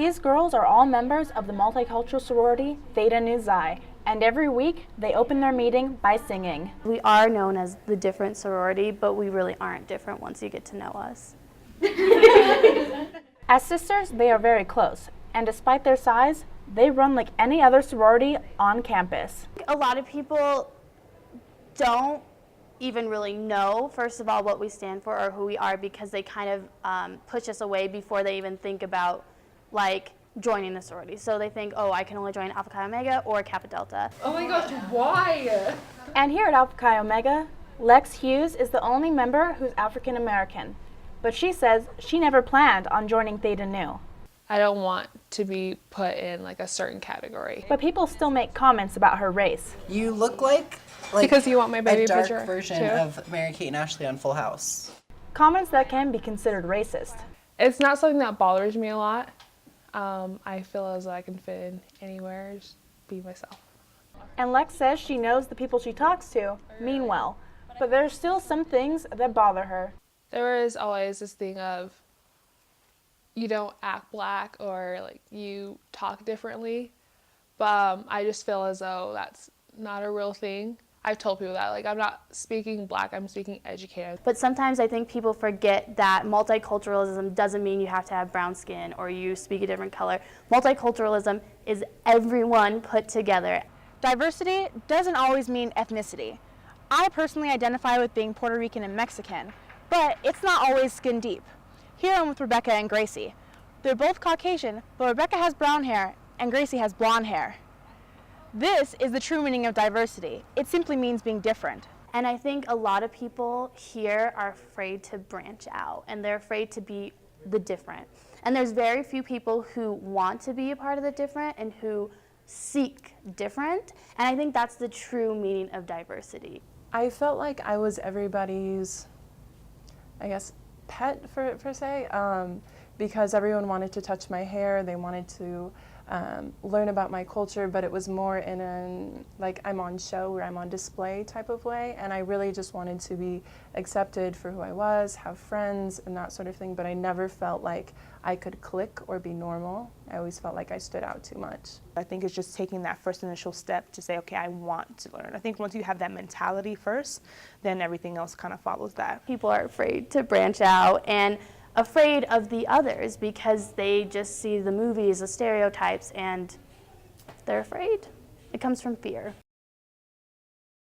These girls are all members of the multicultural sorority Theta Nu Xi, and every week they open their meeting by singing. We are known as the different sorority, but we really aren't different once you get to know us. As sisters, they are very close, and despite their size, they run like any other sorority on campus. A lot of people don't even really know, first of all, what we stand for or who we are, because they kind of push us away before they even think about like joining the sorority. So they think, oh, I can only join Alpha Chi Omega or Kappa Delta. Oh my gosh, why? And here at Alpha Chi Omega, Lex Hughes is the only member who's African American, but she says she never planned on joining Theta Nu. I don't want to be put in like a certain category. But people still make comments about her race. You look like Because you want my baby a dark picture, version too? of Mary-Kate and Ashley on Full House. Comments that can be considered racist. It's not something that bothers me a lot. I feel as though I can fit in anywhere, just be myself. And Lex says she knows the people she talks to mean well, but there are still some things that bother her. There is always this thing of you don't act black or like you talk differently, but I just feel as though that's not a real thing. I've told people that, like, I'm not speaking black, I'm speaking educated. But sometimes I think people forget that multiculturalism doesn't mean you have to have brown skin or you speak a different color. Multiculturalism is everyone put together. Diversity doesn't always mean ethnicity. I personally identify with being Puerto Rican and Mexican, but it's not always skin deep. Here I'm with Rebecca and Gracie. They're both Caucasian, but Rebecca has brown hair and Gracie has blonde hair. This is the true meaning of diversity. It simply means being different. And I think a lot of people here are afraid to branch out, and they're afraid to be the different. And there's very few people who want to be a part of the different and who seek different. And I think that's the true meaning of diversity. I felt like I was everybody's, I guess, pet per se, because everyone wanted to touch my hair. They wanted to learn about my culture, but it was more in an like I'm on show or I'm on display type of way, and I really just wanted to be accepted for who I was, have friends and that sort of thing, but I never felt like I could click or be normal. I always felt like I stood out too much. I think it's just taking that first initial step to say, okay, I want to learn. I think once you have that mentality first, then everything else kind of follows that. People are afraid to branch out and afraid of the others because they just see the movies, the stereotypes, and they're afraid. It comes from fear.